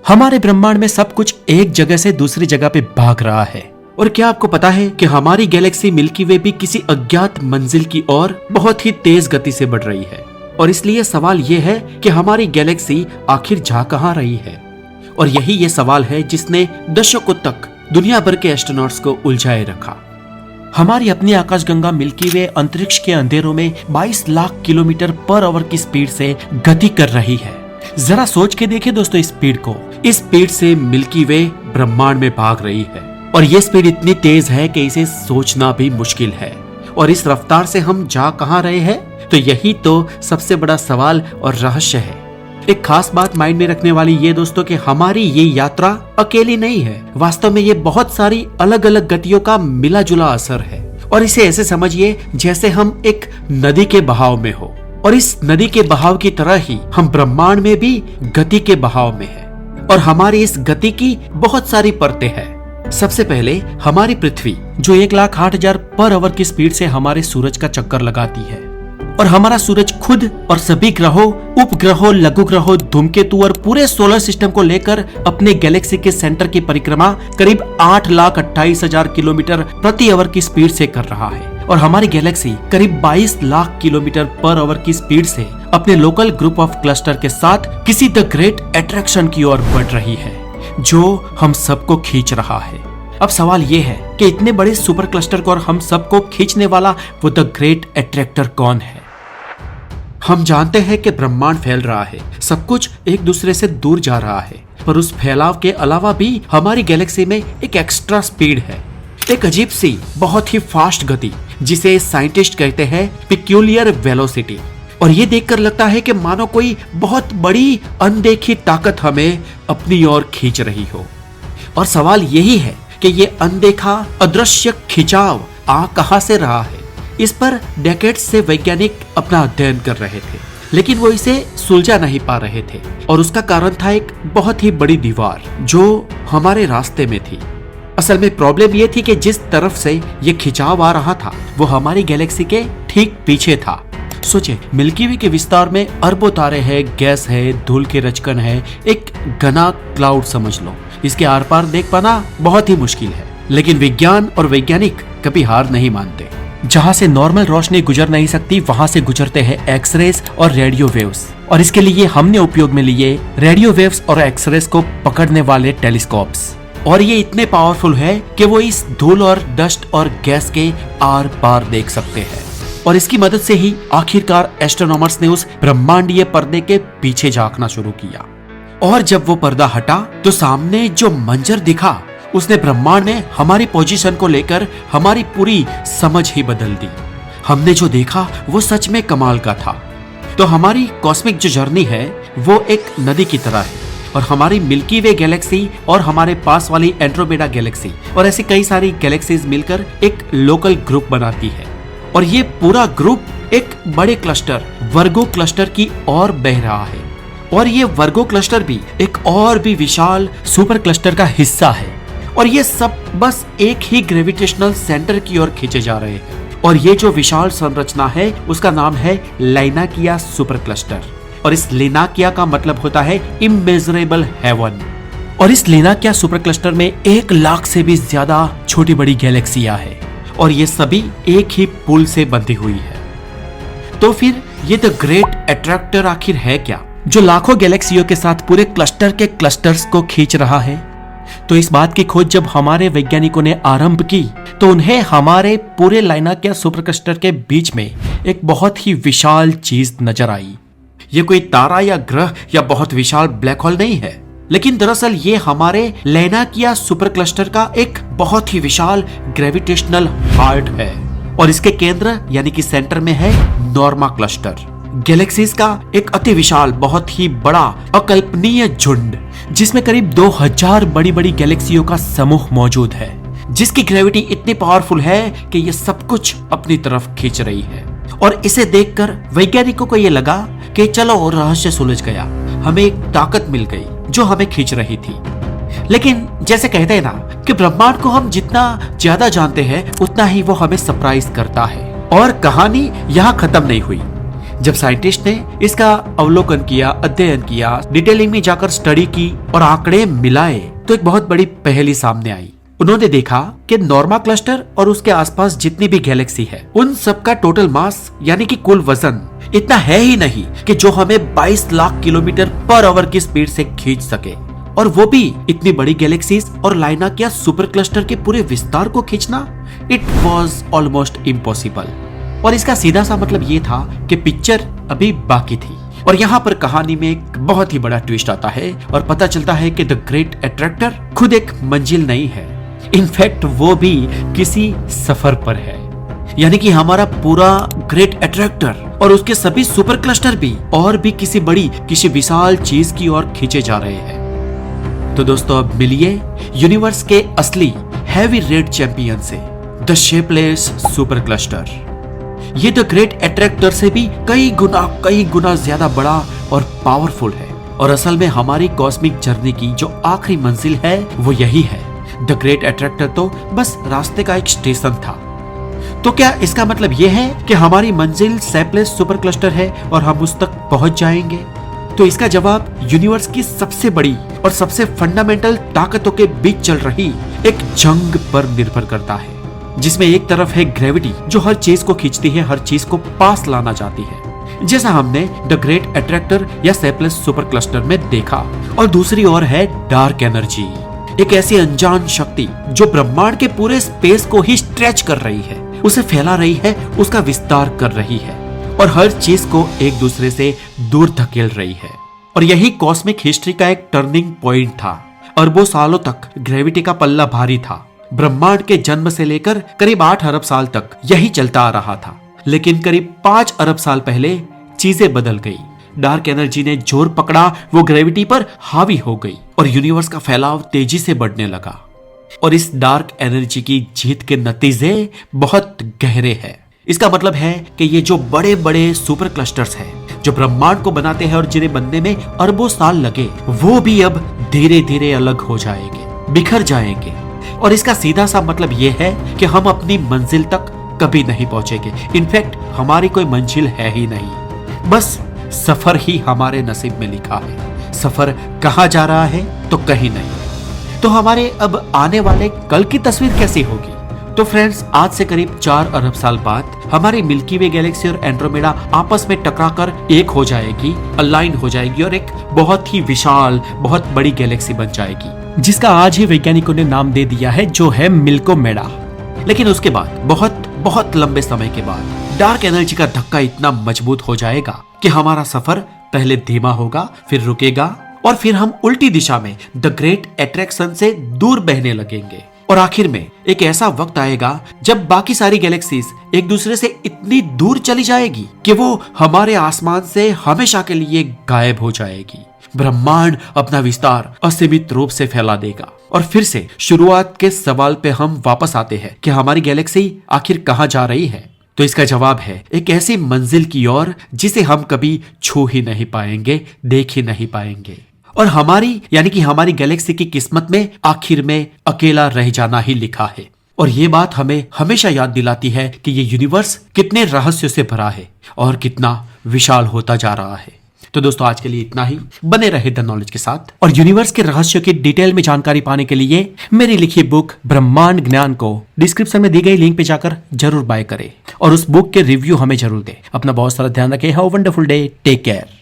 हमारे ब्रह्मांड में सब कुछ एक जगह से दूसरी जगह पे भाग रहा है। और क्या आपको पता है कि हमारी गैलेक्सी मिल्की वे भी किसी अज्ञात मंजिल की ओर बहुत ही तेज गति से बढ़ रही है। और इसलिए सवाल ये है कि हमारी गैलेक्सी आखिर जा कहाँ रही है। और यही ये सवाल है जिसने दशकों तक दुनिया भर के एस्ट्रोनॉट्स को उलझाए रखा। हमारी अपनी आकाशगंगा मिल्की वे अंतरिक्ष के अंधेरों में 22 लाख किलोमीटर पर आवर की स्पीड से गति कर रही है। जरा सोच के देखिए दोस्तों इस स्पीड को। इस स्पीड से मिल्की वे ब्रह्मांड में भाग रही है और ये स्पीड इतनी तेज है कि इसे सोचना भी मुश्किल है। और इस रफ्तार से हम जा कहाँ रहे हैं, तो यही तो सबसे बड़ा सवाल और रहस्य है। एक खास बात माइंड में रखने वाली ये दोस्तों कि हमारी ये यात्रा अकेली नहीं है। वास्तव में ये बहुत सारी अलग अलग गतियों का मिला जुला असर है। और इसे ऐसे समझिए जैसे हम एक नदी के बहाव में हो, और इस नदी के बहाव की तरह ही हम ब्रह्मांड में भी गति के बहाव में हैं। और हमारी इस गति की बहुत सारी परतें हैं। सबसे पहले हमारी पृथ्वी जो 1,08,000 पर आवर की स्पीड से हमारे सूरज का चक्कर लगाती है। और हमारा सूरज खुद और सभी ग्रहों, उपग्रहों, लघु ग्रहों, धूमकेतु और पूरे सोलर सिस्टम को लेकर अपने गैलेक्सी के सेंटर की परिक्रमा करीब 8,28,000 किलोमीटर प्रति आवर की स्पीड से कर रहा है। और हमारी गैलेक्सी करीब 22 लाख किलोमीटर पर आवर की स्पीड से अपने लोकल ग्रुप ऑफ क्लस्टर के साथ किसी द ग्रेट अट्रैक्शन की ओर बढ़ रही है जो हम सबको खींच रहा है। अब सवाल ये है कि इतने बड़े सुपर क्लस्टर को और हम सबको खींचने वाला वो द ग्रेट अट्रैक्टर कौन है। हम जानते हैं कि ब्रह्मांड फैल रहा है, सब कुछ एक दूसरे से दूर जा रहा है, पर उस फैलाव के अलावा भी हमारी गैलेक्सी में एक एक्स्ट्रा स्पीड है, एक अजीब सी बहुत ही फास्ट गति जिसे साइंटिस्ट कहते हैं पिक्यूलियर वेलोसिटी। और ये देखकर लगता है कि मानो कोई बहुत बड़ी अनदेखी ताकत हमें अपनी ओर खींच रही हो। और सवाल यही है कि ये अनदेखा अदृश्य खिंचाव आ कहां से रहा है। इस पर डेकेड्स से वैज्ञानिक अपना अध्ययन कर रहे थे, लेकिन वो इसे सुलझा नहीं पा रहे थे। और उसका कारण था एक बहुत ही बड़ी दीवार जो हमारे रास्ते में थी। असल में प्रॉब्लम ये थी कि जिस तरफ से ये खिंचाव आ रहा था वो हमारी गैलेक्सी के ठीक पीछे था। सोचे, मिल्की वे के विस्तार में अरबों तारे हैं, गैस है, धूल के रचकन है, एक घना क्लाउड समझ लो। इसके आर पार देख पाना बहुत ही मुश्किल है, लेकिन विज्ञान और वैज्ञानिक कभी हार नहीं मानते। जहाँ से नॉर्मल रोशनी गुजर नहीं सकती वहां से गुजरते हैं एक्सरेज और रेडियो वेव्स। और इसके लिए हमने उपयोग में लिए रेडियो वेव्स और एक्सरेज को पकड़ने वाले टेलीस्कोप्स। और ये इतने पावरफुल है कि वो इस धूल और डस्ट और गैस के आर पार देख सकते हैं। और इसकी मदद से ही आखिरकार एस्ट्रोनॉमर्स ने उस ब्रह्मांडीय पर्दे के पीछे झांकना शुरू किया। और जब वो पर्दा हटा तो सामने जो मंजर दिखा उसने ब्रह्मांड में हमारी पोजीशन को लेकर हमारी पूरी समझ ही बदल दी। हमने जो देखा वो सच में कमाल का था। तो हमारी कॉस्मिक जो जर्नी है वो एक नदी की तरह है, और हमारी मिल्की वे गैलेक्सी और हमारे पास वाली एंड्रोमेडा गैलेक्सी और ऐसी कई सारी गैलेक्सीज मिलकर एक लोकल ग्रुप बनाती है। और ये पूरा ग्रुप एक बड़े क्लस्टर वर्गो क्लस्टर की ओर बह रहा है। और ये वर्गो क्लस्टर भी एक और भी विशाल सुपर क्लस्टर का हिस्सा है। और ये सब बस एक ही ग्रेविटेशनल सेंटर की ओर खींचे जा रहे हैं। और ये जो विशाल संरचना है उसका नाम है लाइनाकिया सुपर क्लस्टर। और इस लाइनाकिया का मतलब होता है इमेजरेबल हेवन। और इस लाइनाकिया सुपर क्लस्टर में 1 लाख से भी ज्यादा छोटी बड़ी गैलेक्सियां हैं, और ये सभी एक ही पुल से बंधी हुई है। तो फिर ये द ग्रेट अट्रैक्टर आखिर है क्या, जो लाखों गैलेक्सियों के साथ पूरे क्लस्टर के क्लस्टर्स को खींच रहा है। तो इस बात की खोज जब हमारे वैज्ञानिकों ने आरंभ की तो उन्हें हमारे पूरे लाइनाकिया सुपर क्लस्टर के बीच में एक बहुत ही विशाल चीज नजर आई। ये कोई तारा या ग्रह या बहुत विशाल ब्लैक होल नहीं है, लेकिन दरअसल ये हमारे लाइनाकिया सुपर क्लस्टर का एक बहुत ही विशाल ग्रेविटेशनल हार्ट है। और इसके केंद्र यानी कि सेंटर में है नॉर्मा क्लस्टर, गैलेक्सीज का एक अति विशाल बहुत ही बड़ा अकल्पनीय झुंड, जिसमें करीब 2000 बड़ी बड़ी गैलेक्सियों का समूह मौजूद है, जिसकी ग्रेविटी इतनी पावरफुल है कि ये सब कुछ अपनी तरफ खींच रही है। और इसे देखकर वैज्ञानिकों को ये लगा कि चलो रहस्य सुलझ गया, हमें एक ताकत मिल गई जो हमें खींच रही थी। लेकिन जैसे कहते हैं ना कि ब्रह्मांड को हम जितना ज्यादा जानते हैं उतना ही वो हमें सरप्राइज करता है। और कहानी यहाँ खत्म नहीं हुई। जब साइंटिस्ट ने इसका अवलोकन किया, अध्ययन किया, डिटेलिंग में जाकर स्टडी की और आंकड़े मिलाए तो एक बहुत बड़ी पहेली सामने आई। उन्होंने देखा कि नॉर्मा क्लस्टर और उसके आसपास जितनी भी गैलेक्सी है उन सबका टोटल मास यानी कि कुल वजन इतना है ही नहीं कि जो हमें 22 लाख किलोमीटर पर आवर की स्पीड से खींच सके, और वो भी इतनी बड़ी गैलेक्सीज और लाइनाक या सुपर क्लस्टर के पूरे विस्तार को खींचना। It was almost impossible. और इसका सीधा सा मतलब ये था कि पिक्चर अभी बाकी थी। और यहाँ पर कहानी में एक बहुत ही बड़ा ट्विस्ट आता है और पता चलता है कि द ग्रेट अट्रैक्टर खुद एक मंजिल नहीं है, इनफैक्ट वो भी किसी सफर पर है। यानी कि हमारा पूरा ग्रेट अट्रैक्टर और उसके सभी सुपर क्लस्टर भी और भी किसी विशाल चीज की ओर खींचे जा रहे हैं। तो दोस्तों अब मिलिए यूनिवर्स के असली हैवी रेड चैंपियन से, द शेपलेस सुपर क्लस्टर। ये द ग्रेट अट्रैक्टर से भी कई गुना ज्यादा बड़ा और पावरफुल है। और असल में हमारी कॉस्मिक जर्नी की जो आखिरी मंजिल है वो यही है। द ग्रेट अट्रैक्टर तो बस रास्ते का एक स्टेशन था। तो क्या इसका मतलब यह है कि हमारी मंजिल शेपलेस सुपर क्लस्टर है और हम उस तक पहुंच जाएंगे? तो इसका जवाब यूनिवर्स की सबसे बड़ी और सबसे फंडामेंटल ताकतों के बीच चल रही एक जंग पर निर्भर करता है, जिसमें एक तरफ है ग्रेविटी जो हर चीज को खींचती है, हर चीज को पास लाना चाहती है, जैसा हमने द ग्रेट अट्रैक्टर या शेपलेस सुपर क्लस्टर में देखा। और दूसरी ओर है डार्क एनर्जी, एक ऐसी अनजान शक्ति जो ब्रह्मांड के पूरे स्पेस को ही स्ट्रेच कर रही है, उसे फैला रही है, उसका विस्तार कर रही है और हर चीज को एक दूसरे से दूर धकेल रही है। और यही कॉस्मिक हिस्ट्री का एक टर्निंग पॉइंट था। अरबों सालों तक ग्रेविटी का पल्ला भारी था। ब्रह्मांड के जन्म से लेकर करीब 8 अरब साल तक यही चलता आ रहा था। लेकिन करीब 5 अरब साल पहले चीजें बदल गई। डार्क एनर्जी ने जोर पकड़ा, वो ग्रेविटी पर हावी हो गई और यूनिवर्स का फैलाव तेजी से बढ़ने लगा। और इस डार्क एनर्जी की जीत के नतीजे बहुत गहरे हैं। इसका मतलब है कि ये जो बड़े बड़े सुपर क्लस्टर्स हैं जो ब्रह्मांड को बनाते हैं और जिन्हें बनने में अरबों साल लगे, वो भी अब धीरे धीरे अलग हो जाएंगे, बिखर जाएंगे। और इसका सीधा सा मतलब ये है कि हम अपनी मंजिल तक कभी नहीं पहुंचेंगे। इनफैक्ट हमारी कोई मंजिल है ही नहीं, बस सफर ही हमारे नसीब में लिखा है। सफर कहाँ जा रहा है तो कहीं नहीं। तो हमारे अब आने वाले कल की तस्वीर कैसी होगी? तो फ्रेंड्स, आज से करीब 4 अरब साल बाद हमारी मिल्की वे गैलेक्सी और एंड्रोमेडा आपस में टकराकर एक हो जाएगी, अलाइन हो जाएगी और एक बहुत ही विशाल, बहुत बड़ी गैलेक्सी बन जाएगी, जिसका आज ही वैज्ञानिकों ने नाम दे दिया है, जो है मिल्कोमेडा। लेकिन उसके बाद बहुत लंबे समय के बाद डार्क एनर्जी का धक्का इतना मजबूत हो जाएगा कि हमारा सफर पहले धीमा होगा, फिर रुकेगा और फिर हम उल्टी दिशा में द ग्रेट अट्रैक्शन से दूर बहने लगेंगे। और आखिर में एक ऐसा वक्त आएगा जब बाकी सारी गैलेक्सीज एक दूसरे से इतनी दूर चली जाएगी कि वो हमारे आसमान से हमेशा के लिए गायब हो जाएगी। ब्रह्मांड अपना विस्तार असीमित रूप से फैला देगा। और फिर से शुरुआत के सवाल पे हम वापस आते हैं कि हमारी गैलेक्सी आखिर कहाँ जा रही है? तो इसका जवाब है एक ऐसी मंजिल की ओर जिसे हम कभी छू ही नहीं पाएंगे, देख ही नहीं पाएंगे। और हमारी यानी कि हमारी गैलेक्सी की किस्मत में आखिर में अकेला रह जाना ही लिखा है। और ये बात हमें हमेशा याद दिलाती है कि ये यूनिवर्स कितने रहस्यों से भरा है और कितना विशाल होता जा रहा है। तो दोस्तों, आज के लिए इतना ही। बने रहे द नॉलेज के साथ और यूनिवर्स के रहस्यों की डिटेल में जानकारी पाने के लिए मेरी लिखी बुक ब्रह्मांड ज्ञान को डिस्क्रिप्शन में दी गई लिंक पे जाकर जरूर बाय करें और उस बुक के रिव्यू हमें जरूर दें। अपना बहुत सारा ध्यान रखें। Have a wonderful day. Take care.